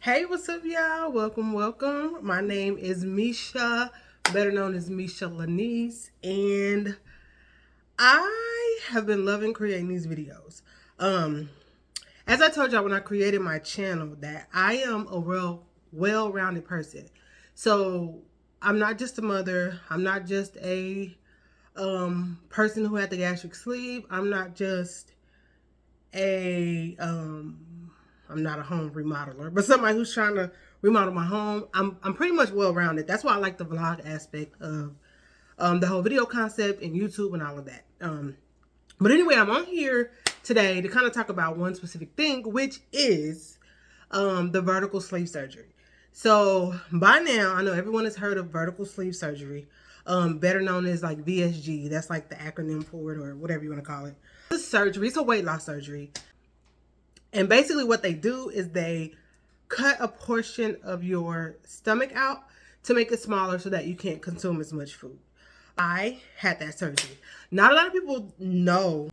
Hey, what's up, y'all? Welcome. My name is Misha, better known as Misha Lanise, and I have been loving creating these videos. Um, as I told y'all when I created my channel, that I am a well-rounded person. So I'm not just a mother. I'm not just a person who had the gastric sleeve. I'm not a home remodeler, but somebody who's trying to remodel my home. I'm pretty much well rounded. That's why I like the vlog aspect of the whole video concept and YouTube and all of that. But anyway, I'm on here today to kind of talk about one specific thing, which is the vertical sleeve surgery. So by now, I know everyone has heard of vertical sleeve surgery, better known as like VSG. That's like the acronym for it, or whatever you want to call it. This surgery, it's a weight loss surgery. And basically what they do is they cut a portion of your stomach out to make it smaller so that you can't consume as much food. I had that surgery. Not a lot of people know,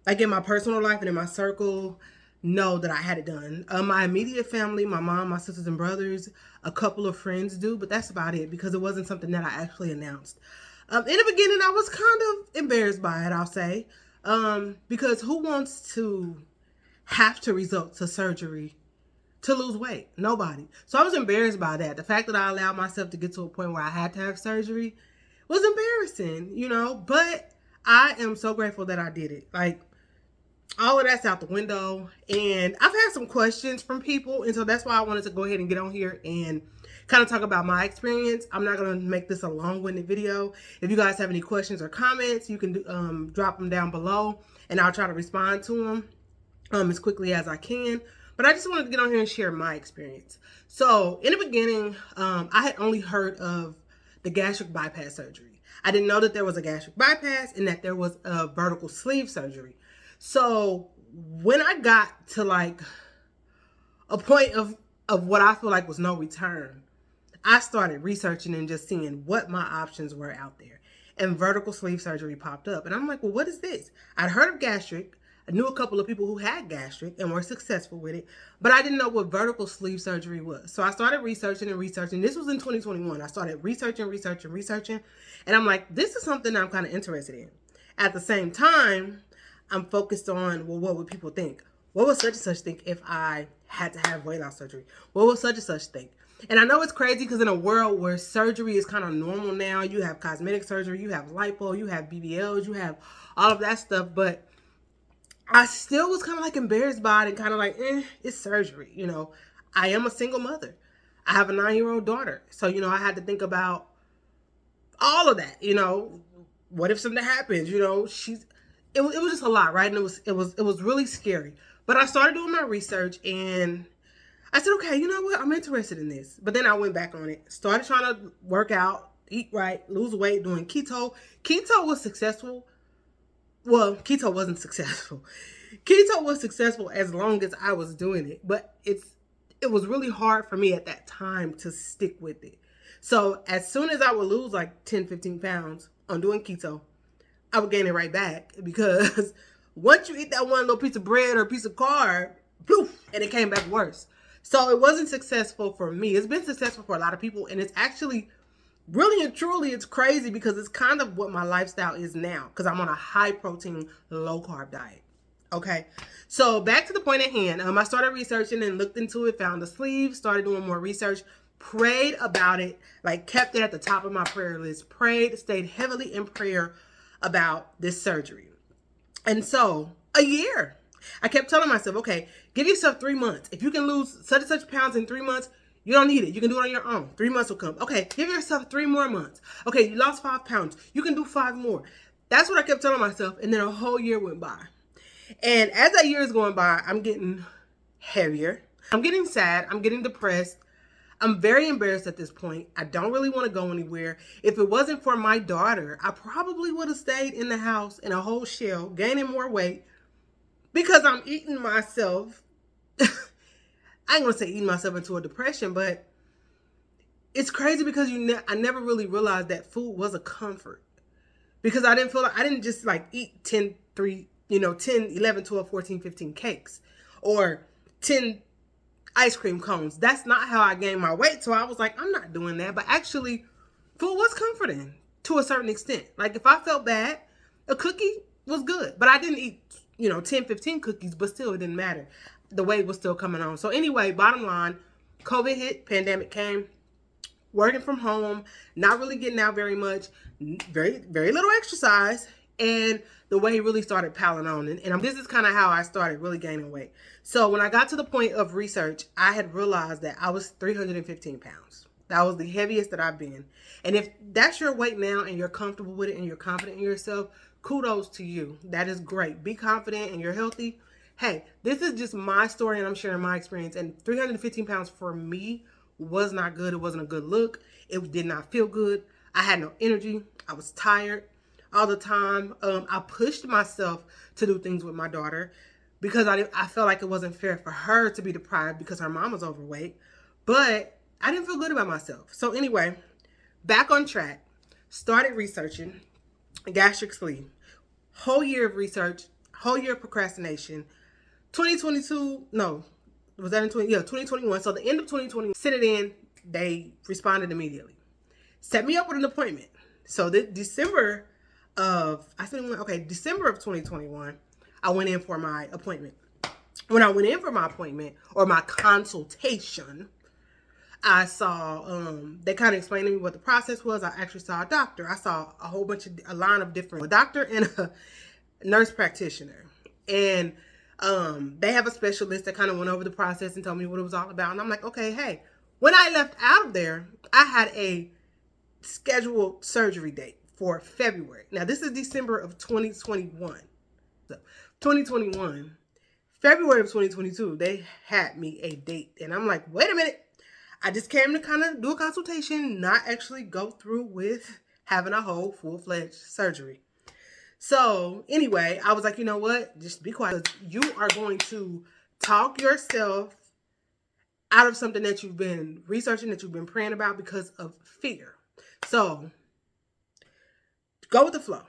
like in my personal life and in my circle, know that I had it done. My immediate family, my mom, my sisters and brothers, a couple of friends do, but that's about it because it wasn't something that I actually announced. In the beginning, I was kind of embarrassed by it, I'll say, because who wants to have to resort to surgery to lose weight? Nobody. So I was embarrassed by that. The fact that I allowed myself to get to a point where I had to have surgery was embarrassing, but I am so grateful that I did it. Like, all of that's out the window, and I've had some questions from people, and so that's why I wanted to go ahead and get on here and kind of talk about my experience. I'm not going to make this a long-winded video. If you guys have any questions or comments, you can drop them down below, and I'll try to respond to them as quickly as I can. But I just wanted to get on here and share my experience. So in the beginning, I had only heard of the gastric bypass surgery. I didn't know that there was a gastric bypass and that there was a vertical sleeve surgery. So when I got to like a point of what I feel like was no return, I started researching and just seeing what my options were out there. And vertical sleeve surgery popped up. And I'm like, well, what is this? I'd heard of gastric. I knew a couple of people who had gastric and were successful with it, but I didn't know what vertical sleeve surgery was. So I started researching and researching. This was in 2021. I started researching, and I'm like, this is something I'm kind of interested in. At the same time, I'm focused on, well, what would people think? What would such and such think if I had to have weight loss surgery? What would such and such think? And I know it's crazy because in a world where surgery is kind of normal now, you have cosmetic surgery, you have lipo, you have BBLs, you have all of that stuff, but I still was kind of like embarrassed by it and kind of like, it's surgery. I am a single mother. I have a 9-year-old daughter. So, I had to think about all of that, what if something happens, it was just a lot, right? And it was really scary. But I started doing my research and I said, okay, you know what? I'm interested in this. But then I went back on it, started trying to work out, eat right, lose weight, doing keto. Keto was successful. Well, keto wasn't successful. Keto was successful as long as I was doing it, but it was really hard for me at that time to stick with it. So as soon as I would lose like 10, 15 pounds on doing keto, I would gain it right back, because once you eat that one little piece of bread or piece of carb, poof, and it came back worse. So it wasn't successful for me. It's been successful for a lot of people, and it's actually really and truly, it's crazy because it's kind of what my lifestyle is now, because I'm on a high protein, low carb diet. Okay, so back to the point at hand. I started researching and looked into it, found the sleeve, started doing more research, prayed about it, like kept it at the top of my prayer list, prayed, stayed heavily in prayer about this surgery. And so a year, I kept telling myself, okay, give yourself 3 months. If you can lose such and such pounds in 3 months, you don't need it. You can do it on your own. 3 months will come. Okay, give yourself 3 more months. Okay, you lost 5 pounds. You can do 5 more. That's what I kept telling myself. And then a whole year went by. And as that year is going by, I'm getting heavier. I'm getting sad. I'm getting depressed. I'm very embarrassed at this point. I don't really want to go anywhere. If it wasn't for my daughter, I probably would have stayed in the house in a whole shell, gaining more weight, because I'm eating myself. I ain't gonna say eating myself into a depression, but it's crazy because I never really realized that food was a comfort, because I didn't just like eat 10, 11, 12, 14, 15 cakes, or 10 ice cream cones. That's not how I gained my weight. So I was like, I'm not doing that. But actually, food was comforting to a certain extent. Like if I felt bad, a cookie was good. But I didn't eat, 10, 15 cookies, but still it didn't matter. The weight was still coming on. So anyway, bottom line, COVID hit, pandemic came, working from home, not really getting out very much, very, very little exercise, and the weight really started piling on. And this is kind of how I started really gaining weight. So when I got to the point of research, I had realized that I was 315 pounds. That was the heaviest that I've been. And if that's your weight now and you're comfortable with it and you're confident in yourself, kudos to you. That is great. Be confident and you're healthy. Hey, this is just my story and I'm sharing my experience. And 315 pounds for me was not good. It wasn't a good look. It did not feel good. I had no energy. I was tired all the time. I pushed myself to do things with my daughter because I felt like it wasn't fair for her to be deprived because her mom was overweight. But I didn't feel good about myself. So anyway, back on track, started researching gastric sleeve. Whole year of research, whole year of procrastination. 2022, no, was that in 2021. So the end of 2020, sent it in, they responded immediately. Set me up with an appointment. So December of 2021, I went in for my appointment. When I went in for my appointment or my consultation, I saw, they kind of explained to me what the process was. I actually saw a doctor. I saw a line of different, a doctor and a nurse practitioner. And they have a specialist that kind of went over the process and told me what it was all about. And I'm like, okay, hey, when I left out of there, I had a scheduled surgery date for February. Now, this is December of 2021. So, 2021, February of 2022, they had me a date. And I'm like, wait a minute. I just came to kind of do a consultation, not actually go through with having a whole full-fledged surgery. So anyway, I was like, you know what? Just be quiet. You are going to talk yourself out of something that you've been researching, that you've been praying about because of fear. So go with the flow.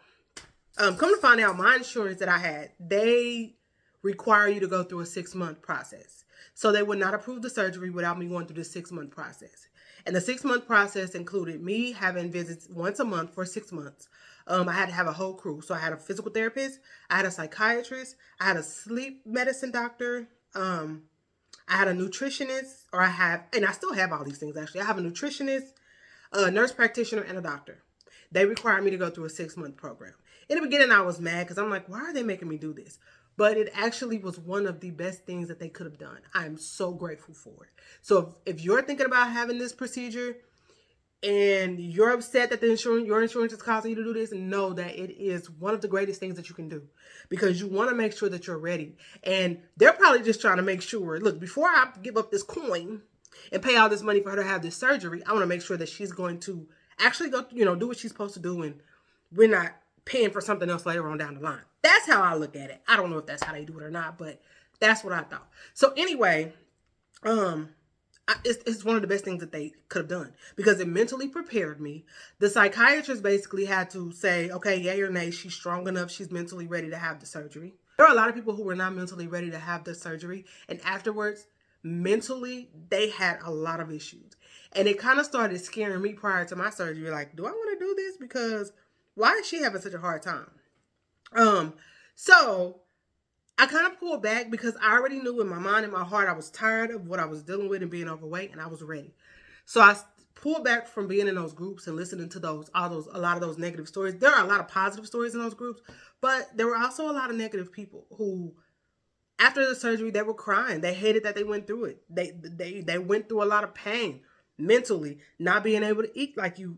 Come to find out, my insurance that I had, they require you to go through a 6-month process. So they would not approve the surgery without me going through the 6-month process. And the 6-month process included me having visits once a month for 6 months. I had to have a whole crew. So I had a physical therapist, I had a psychiatrist, I had a sleep medicine doctor, I had a nutritionist, and I still have all these things actually. I have a nutritionist, a nurse practitioner, and a doctor. They required me to go through a 6-month program. In the beginning, I was mad because I'm like, why are they making me do this? But it actually was one of the best things that they could have done. I'm so grateful for it. So if you're thinking about having this procedure and you're upset that your insurance is causing you to do this, know that it is one of the greatest things that you can do because you want to make sure that you're ready. And they're probably just trying to make sure, look, before I give up this coin and pay all this money for her to have this surgery, I want to make sure that she's going to actually go, do what she's supposed to do, and we're not paying for something else later on down the line. That's how I look at it. I don't know if that's how they do it or not, but that's what I thought. So anyway, it's one of the best things that they could have done because it mentally prepared me. The psychiatrist basically had to say, okay, yay or nay, she's strong enough, she's mentally ready to have the surgery. There are a lot of people who were not mentally ready to have the surgery, and afterwards, mentally, they had a lot of issues. And it kind of started scaring me prior to my surgery. Like, do I want to do this? Because why is she having such a hard time? So I kind of pulled back because I already knew in my mind and my heart I was tired of what I was dealing with and being overweight, and I was ready. So I pulled back from being in those groups and listening to a lot of those negative stories. There are a lot of positive stories in those groups, but there were also a lot of negative people who, after the surgery, they were crying. They hated that they went through it. They went through a lot of pain mentally, not being able to eat like you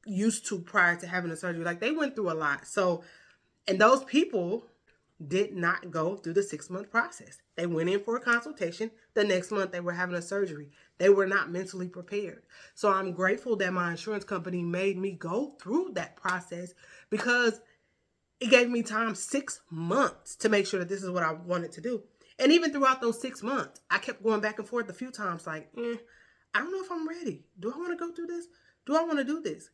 used to prior to having the surgery. Like, they went through a lot. So, and those people did not go through the 6-month process. They went in for a consultation. The next month they were having a surgery. They were not mentally prepared. So I'm grateful that my insurance company made me go through that process because it gave me time, 6 months, to make sure that this is what I wanted to do. And even throughout those 6 months, I kept going back and forth a few times like, I don't know if I'm ready. Do I want to go through this? Do I want to do this?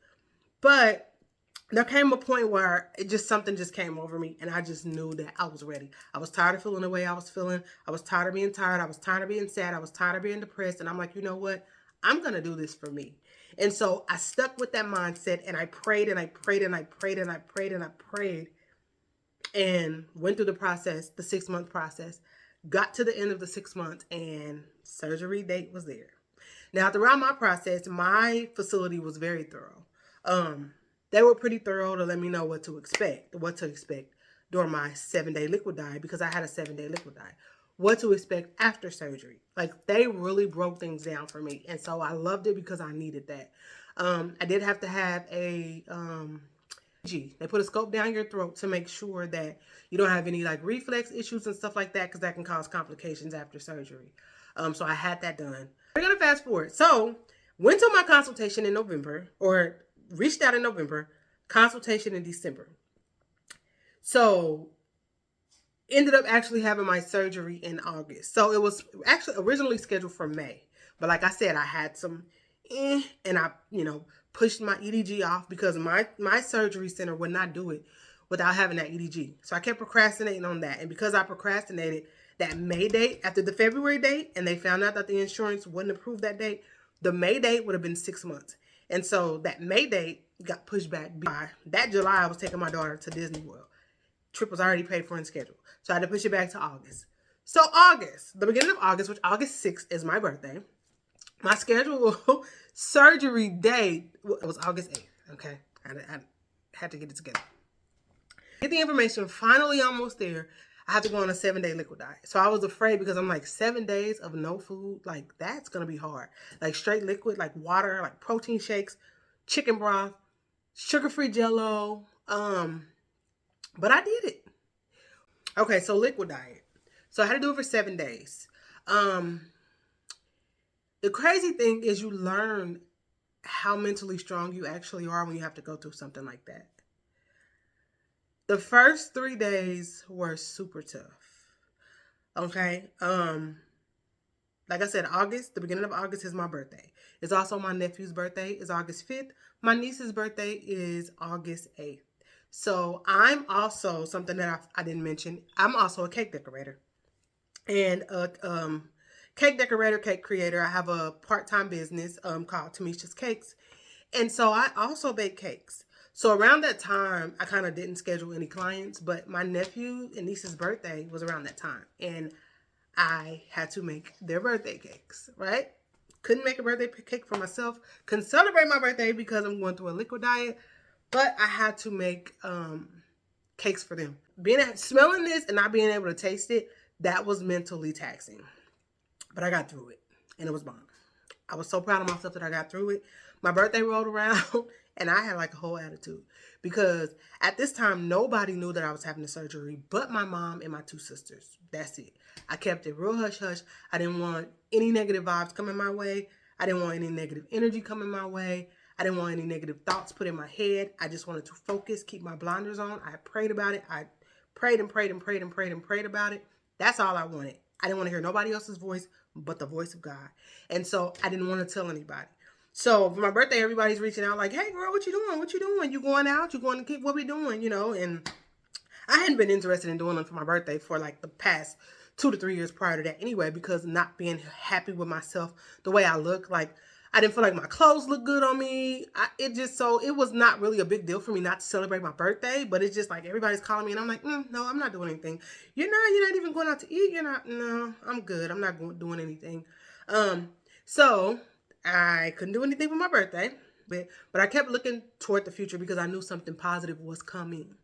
But there came a point where something just came over me, and I just knew that I was ready. I was tired of feeling the way I was feeling. I was tired of being tired. I was tired of being sad. I was tired of being depressed. And I'm like, you know what? I'm going to do this for me. And so I stuck with that mindset, and I prayed and I prayed and I prayed and I prayed and I prayed and went through the process, the 6-month process, got to the end of the 6 months, and surgery date was there. Now, throughout my process, my facility was very thorough. They were pretty thorough to let me know what to expect during my 7-day liquid diet, because I had a 7-day liquid diet. What to expect after surgery. Like, they really broke things down for me. And so I loved it because I needed that. I did have to have a they put a scope down your throat to make sure that you don't have any like reflex issues and stuff like that, because that can cause complications after surgery. So I had that done. We're gonna fast forward. So went to my consultation in November, or reached out in November, consultation in December. So ended up actually having my surgery in August. So it was actually originally scheduled for May. But like I said, I had some and I, pushed my EDG off because my surgery center would not do it without having that EDG. So I kept procrastinating on that. And because I procrastinated, that May date after the February date, and they found out that the insurance wouldn't approve that date, the May date would have been 6 months. And so that May date got pushed back. By that July, I was taking my daughter to Disney World. Trip was already paid for and scheduled. So I had to push it back to August. So August, the beginning of August, which August 6th is my birthday, my scheduled surgery date was August 8th. Okay. I had to get it together. Get the information, finally almost there. I have to go on a 7-day liquid diet. So I was afraid, because I'm like, 7 days of no food, like that's going to be hard. Like straight liquid, like water, like protein shakes, chicken broth, sugar-free Jell-O. But I did it. Okay, so liquid diet. So I had to do it for 7 days. The crazy thing is you learn how mentally strong you actually are when you have to go through something like that. The first 3 days were super tough. Okay. Like I said, August, the beginning of August is my birthday. It's also my nephew's birthday. It's August 5th. My niece's birthday is August 8th. So I'm also, something that I didn't mention, I'm also a cake decorator. And cake decorator, cake creator. I have a part-time business called Tamisha's Cakes. And so I also bake cakes. So around that time, I kind of didn't schedule any clients, but my nephew and niece's birthday was around that time. And I had to make their birthday cakes, right? Couldn't make a birthday cake for myself. Couldn't celebrate my birthday because I'm going through a liquid diet. But I had to make cakes for them. Smelling this and not being able to taste it, that was mentally taxing. But I got through it, and it was bomb. I was so proud of myself that I got through it. My birthday rolled around, and I had like a whole attitude. Because at this time, nobody knew that I was having the surgery but my mom and my 2 sisters. That's it. I kept it real hush-hush. I didn't want any negative vibes coming my way. I didn't want any negative energy coming my way. I didn't want any negative thoughts put in my head. I just wanted to focus, keep my blinders on. I prayed about it. I prayed and prayed and prayed and prayed and prayed about it. That's all I wanted. I didn't want to hear nobody else's voice but the voice of God. And so I didn't want to tell anybody. So for my birthday, everybody's reaching out like, hey, girl, what you doing? What you doing? You going out? You going to what we doing? And I hadn't been interested in doing them for my birthday for like the past 2 to 3 years prior to that anyway, because not being happy with myself, the way I look, like I didn't feel like my clothes looked good on me. It was not really a big deal for me not to celebrate my birthday, but it's just like everybody's calling me and I'm like, no, I'm not doing anything. You're not even going out to eat. No, I'm good. I'm not doing anything. So I couldn't do anything for my birthday, but I kept looking toward the future because I knew something positive was coming.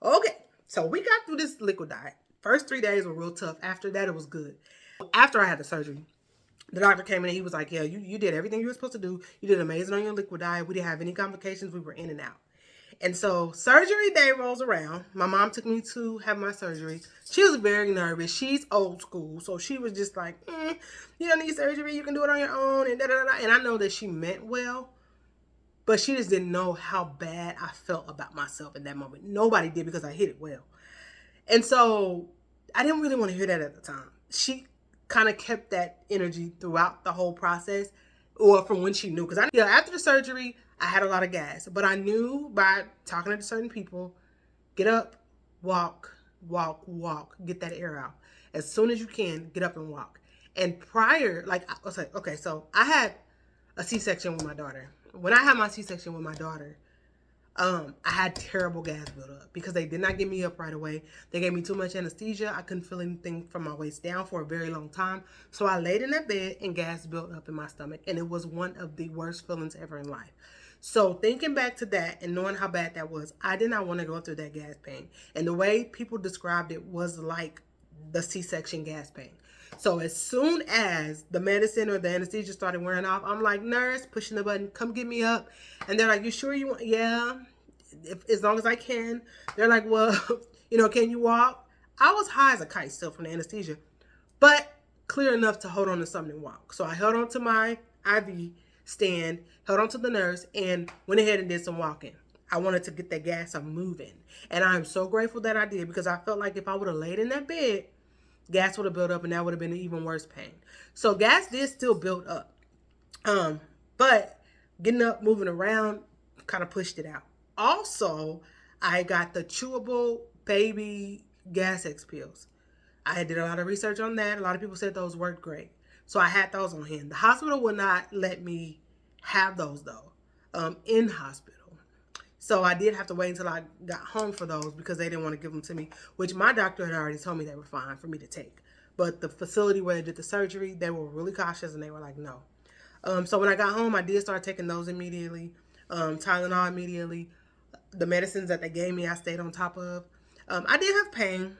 Okay. So we got through this liquid diet. First 3 days were real tough. After that, it was good. After I had the surgery, the doctor came in and he was like, yeah, you did everything you were supposed to do. You did amazing on your liquid diet. We didn't have any complications. We were in and out. And so surgery day rolls around. My mom took me to have my surgery. She was very nervous. She's old school. So she was just like, you don't need surgery. You can do it on your own. And da-da-da-da. And I know that she meant well. But she just didn't know how bad I felt about myself in that moment. Nobody did, because I hit it well. And so I didn't really want to hear that at the time. She kind of kept that energy throughout the whole process, or from when she knew. Because after the surgery, I had a lot of gas. But I knew by talking to certain people, get up, walk, walk, walk, get that air out. As soon as you can, get up and walk. And prior, like, I was like, okay, so I had a C-section with my daughter. When I had my C-section with my daughter, I had terrible gas buildup because they did not get me up right away. They gave me too much anesthesia. I couldn't feel anything from my waist down for a very long time. So I laid in that bed and gas built up in my stomach. And it was one of the worst feelings ever in life. So thinking back to that and knowing how bad that was, I did not want to go through that gas pain. And the way people described it was like the C-section gas pain. So as soon as the medicine or the anesthesia started wearing off, I'm like, nurse, pushing the button, come get me up. And they're like, you sure you want? Yeah, as long as I can. They're like, well, can you walk? I was high as a kite still from the anesthesia, but clear enough to hold on to something and walk. So I held on to my IV stand, held on to the nurse, and went ahead and did some walking. I wanted to get that gas up moving. And I'm so grateful that I did, because I felt like if I would have laid in that bed, gas would have built up and that would have been an even worse pain. So gas did still build up. But getting up, moving around, kind of pushed it out. Also, I got the chewable baby Gas-X pills. I did a lot of research on that. A lot of people said those worked great. So I had those on hand. The hospital would not let me have those though, in hospital. So I did have to wait until I got home for those because they didn't want to give them to me, which my doctor had already told me they were fine for me to take. But the facility where they did the surgery, they were really cautious and they were like, no. So when I got home, I did start taking those immediately, Tylenol immediately. The medicines that they gave me, I stayed on top of. I did have pain.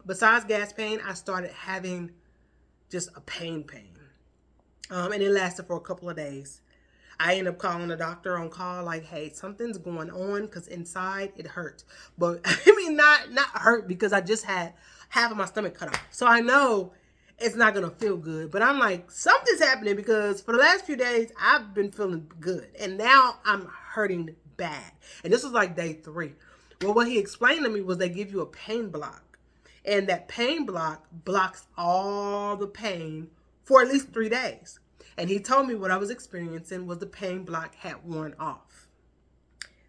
Besides gas pain, I started having just a pain. And it lasted for a couple of days. I ended up calling the doctor on call, like, hey, something's going on, because inside it hurt. But I mean, not hurt, because I just had half of my stomach cut off. So I know it's not going to feel good. But I'm like, something's happening, because for the last few days, I've been feeling good. And now I'm hurting bad. And this was like day 3. Well, what he explained to me was they give you a pain block. And that pain block blocks all the pain for at least 3 days. And he told me what I was experiencing was the pain block had worn off.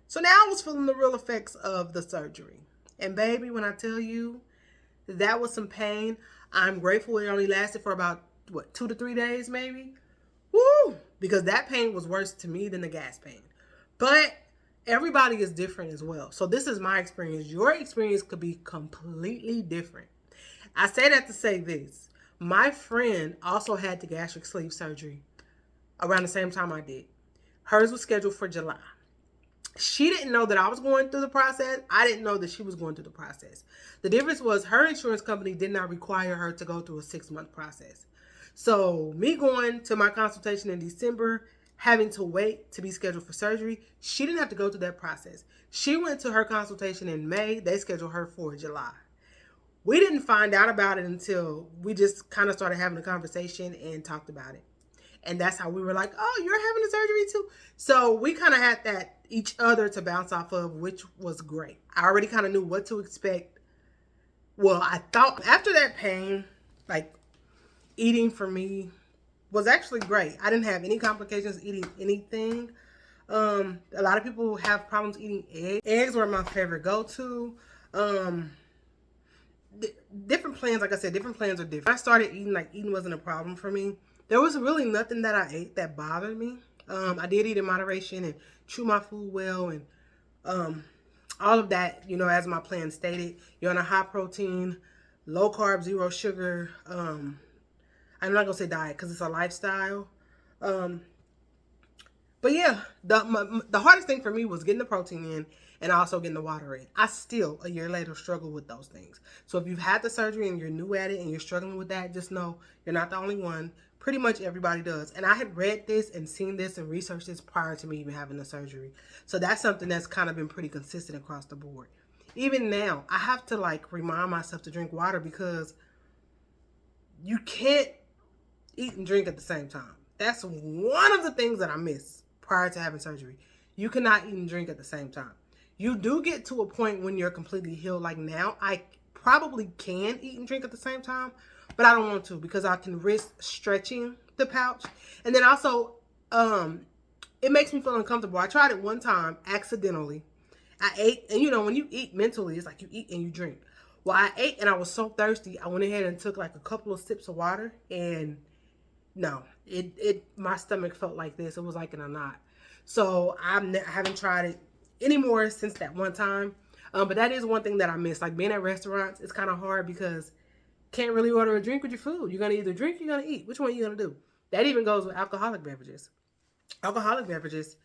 So now I was feeling the real effects of the surgery. And baby, when I tell you that was some pain, I'm grateful it only lasted for about, 2 to 3 days maybe? Woo! Because that pain was worse to me than the gas pain. But everybody is different as well. So this is my experience. Your experience could be completely different. I say that to say this. My friend also had the gastric sleeve surgery around the same time I did. Hers was scheduled for July. She didn't know that I was going through the process. I didn't know that she was going through the process. The difference was her insurance company did not require her to go through a 6-month process. So me going to my consultation in December, having to wait to be scheduled for surgery, she didn't have to go through that process. She went to her consultation in May. They scheduled her for July. We didn't find out about it until we just kind of started having a conversation and talked about it. And that's how we were like, oh, you're having a surgery too? So we kind of had that each other to bounce off of, which was great. I already kind of knew what to expect. Well, I thought after that pain, like eating for me was actually great. I didn't have any complications eating anything. A lot of people have problems eating eggs. Eggs were my favorite go-to. Different plans, like I said, different plans are different. I started eating, like eating wasn't a problem for me. There was really nothing that I ate that bothered me. I did eat in moderation and chew my food well, and all of that, as my plan stated. You're on a high protein, low carb, 0 sugar. I'm not gonna say diet because it's a lifestyle. But yeah, the hardest thing for me was getting the protein in and also getting the water in. I still, a year later, struggle with those things. So if you've had the surgery and you're new at it and you're struggling with that, just know you're not the only one. Pretty much everybody does. And I had read this and seen this and researched this prior to me even having the surgery. So that's something that's kind of been pretty consistent across the board. Even now, I have to remind myself to drink water, because you can't eat and drink at the same time. That's one of the things that I miss prior to having surgery. You cannot eat and drink at the same time. You do get to a point when you're completely healed. Like now, I probably can eat and drink at the same time, but I don't want to, because I can risk stretching the pouch. And then also, it makes me feel uncomfortable. I tried it one time accidentally. I ate, and you know, when you eat mentally, it's like you eat and you drink. Well, I ate and I was so thirsty, I went ahead and took like a couple of sips of water, and no, my stomach felt like this. It was like in a knot. So I haven't tried it anymore since that one time. But that is one thing that I miss. Like being at restaurants, it's kind of hard because can't really order a drink with your food. You're gonna either drink, or you're gonna eat. Which one are you gonna do? That even goes with alcoholic beverages. Alcoholic beverages.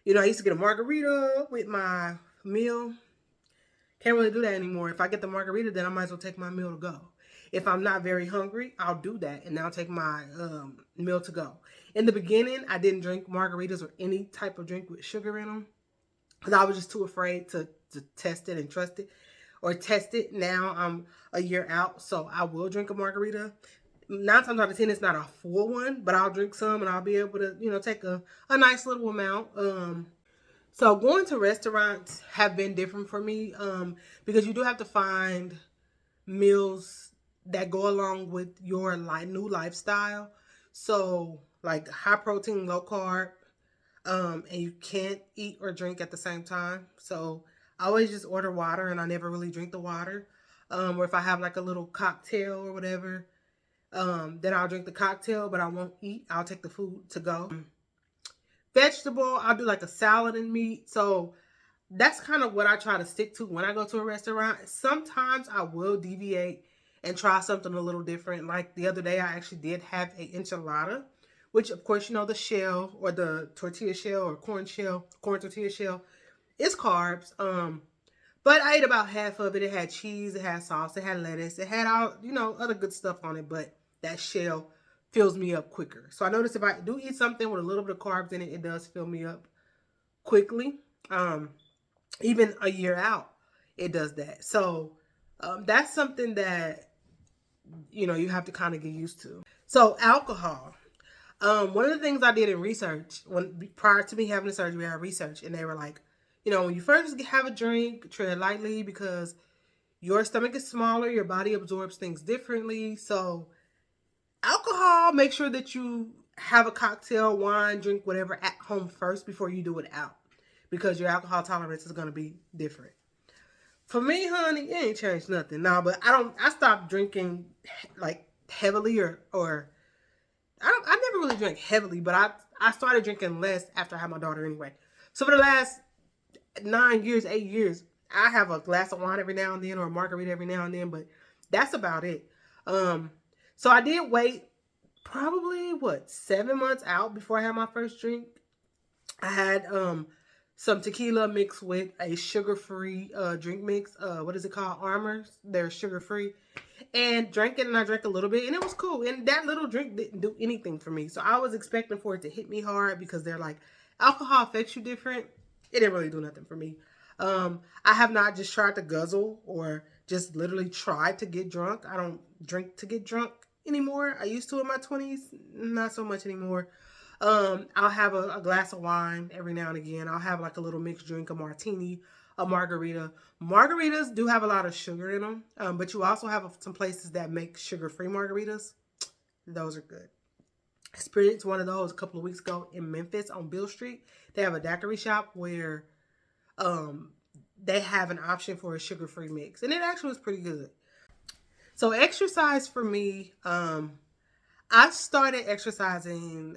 You know, I used to get a margarita with my meal. Can't really do that anymore. If I get the margarita, then I might as well take my meal to go. If I'm not very hungry, I'll do that, and I'll take my meal to go. In the beginning, I didn't drink margaritas or any type of drink with sugar in them because I was just too afraid to test it and trust it or test it. Now I'm a year out, so I will drink a margarita. 9 times out of 10, it's not a full one, but I'll drink some and I'll be able to, you know, take a nice little amount. So going to restaurants have been different for me because you do have to find meals that go along with your new lifestyle. So like high protein, low carb, and you can't eat or drink at the same time. So I always just order water and I never really drink the water. Or if I have like a little cocktail or whatever, then I'll drink the cocktail, but I won't eat. I'll take the food to go. Vegetable, I'll do like a salad and meat. So that's kind of what I try to stick to when I go to a restaurant. Sometimes I will deviate and try something a little different. Like the other day, I actually did have an enchilada, which of course, you know, the shell or the tortilla shell or corn tortilla shell is carbs. But I ate about half of it. It had cheese, it had sauce, it had lettuce, it had all, you know, other good stuff on it. But that shell fills me up quicker. So I notice if I do eat something with a little bit of carbs in it, it does fill me up quickly. Even a year out, it does that. So that's something that, you know, you have to kind of get used to. So alcohol. One of the things I did in research, prior to me having the surgery, I researched, and they were like, you know, when you first have a drink, tread lightly because your stomach is smaller, your body absorbs things differently. So alcohol, make sure that you have a cocktail, wine, drink, whatever at home first before you do it out, because your alcohol tolerance is going to be different. For me, honey, it ain't changed nothing. Nah, but I stopped drinking like heavily or I never really drank heavily, but I started drinking less after I had my daughter anyway. So for the last 9 years, 8 years, I have a glass of wine every now and then or a margarita every now and then, but that's about it. So I did wait probably 7 months out before I had my first drink. I had some tequila mixed with a sugar-free drink mix. What is it called? Armours. They're sugar-free. And drank it, and I drank a little bit, and it was cool. And that little drink didn't do anything for me. So I was expecting for it to hit me hard because they're like, alcohol affects you different. It didn't really do nothing for me. I have not just tried to guzzle or just literally tried to get drunk. I don't drink to get drunk anymore. I used to in my 20s, not so much anymore. I'll have a glass of wine every now and again. I'll have like a little mixed drink, a martini, a margarita. Margaritas do have a lot of sugar in them, but you also have some places that make sugar-free margaritas. Those are good. I experienced one of those a couple of weeks ago in Memphis on Beale Street. They have a daiquiri shop where they have an option for a sugar-free mix, and it actually was pretty good. So exercise for me, I started exercising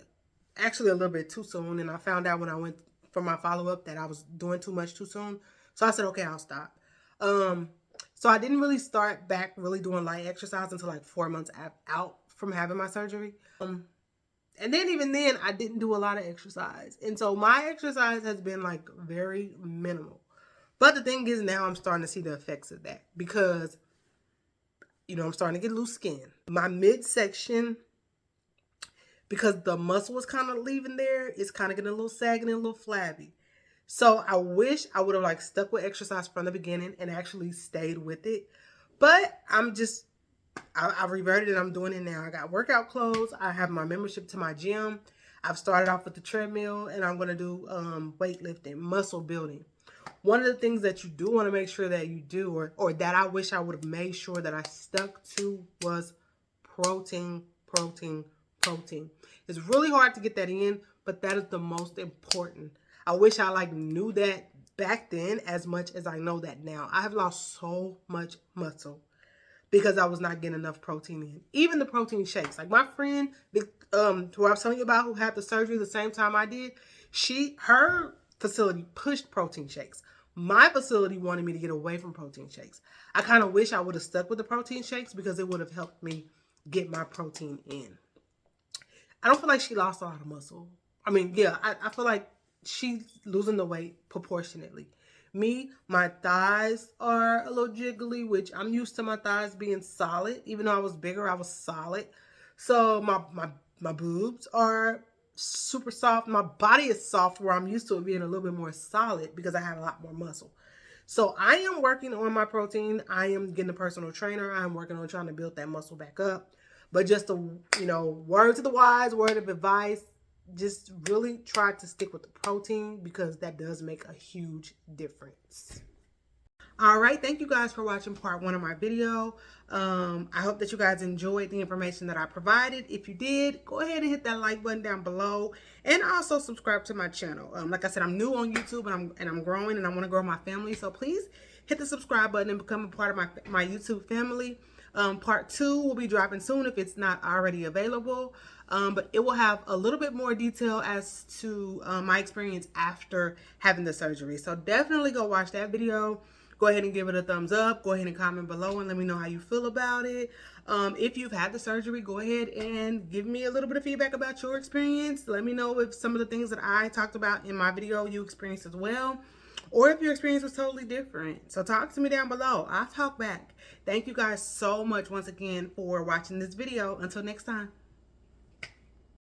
actually a little bit too soon, and I found out when I went for my follow-up that I was doing too much too soon. So I said, okay, I'll stop. So I didn't really start back really doing light exercise until like 4 months out from having my surgery. And then even then, I didn't do a lot of exercise. And so my exercise has been like very minimal. But the thing is, now I'm starting to see the effects of that because, you know, I'm starting to get loose skin. My midsection, because the muscle is kind of leaving there, it's kind of getting a little sagging and a little flabby. So I wish I would have like stuck with exercise from the beginning and actually stayed with it. But I've reverted and I'm doing it now. I got workout clothes. I have my membership to my gym. I've started off with the treadmill, and I'm going to do weightlifting, muscle building. One of the things that you do want to make sure that you do, or that I wish I would have made sure that I stuck to, was protein, protein, protein. It's really hard to get that in, but that is the most important. I wish I like knew that back then as much as I know that now. I have lost so much muscle because I was not getting enough protein in. Even the protein shakes. Like my friend, who I was telling you about, who had the surgery the same time I did, her facility pushed protein shakes. My facility wanted me to get away from protein shakes. I kind of wish I would have stuck with the protein shakes because it would have helped me get my protein in. I don't feel like she lost a lot of muscle. I mean, yeah, I feel like she's losing the weight proportionately. Me, my thighs are a little jiggly, which I'm used to my thighs being solid. Even though I was bigger, I was solid. So my boobs are super soft. My body is soft where I'm used to it being a little bit more solid because I have a lot more muscle. So I am working on my protein. I am getting a personal trainer. I'm working on trying to build that muscle back up. But just a, word to the wise, word of advice, just really try to stick with the protein because that does make a huge difference. All right, thank you guys for watching part 1 of my video. I hope that you guys enjoyed the information that I provided. If you did, go ahead and hit that like button down below, and also subscribe to my channel. Like I said, I'm new on YouTube and I'm growing, and I want to grow my family. So please hit the subscribe button and become a part of my YouTube family. Part 2 will be dropping soon if it's not already available. But it will have a little bit more detail as to my experience after having the surgery. So definitely go watch that video. Go ahead and give it a thumbs up. Go ahead and comment below and let me know how you feel about it. If you've had the surgery, go ahead and give me a little bit of feedback about your experience. Let me know if some of the things that I talked about in my video you experienced as well, or if your experience was totally different. So talk to me down below. I'll talk back. Thank you guys so much once again for watching this video. Until next time.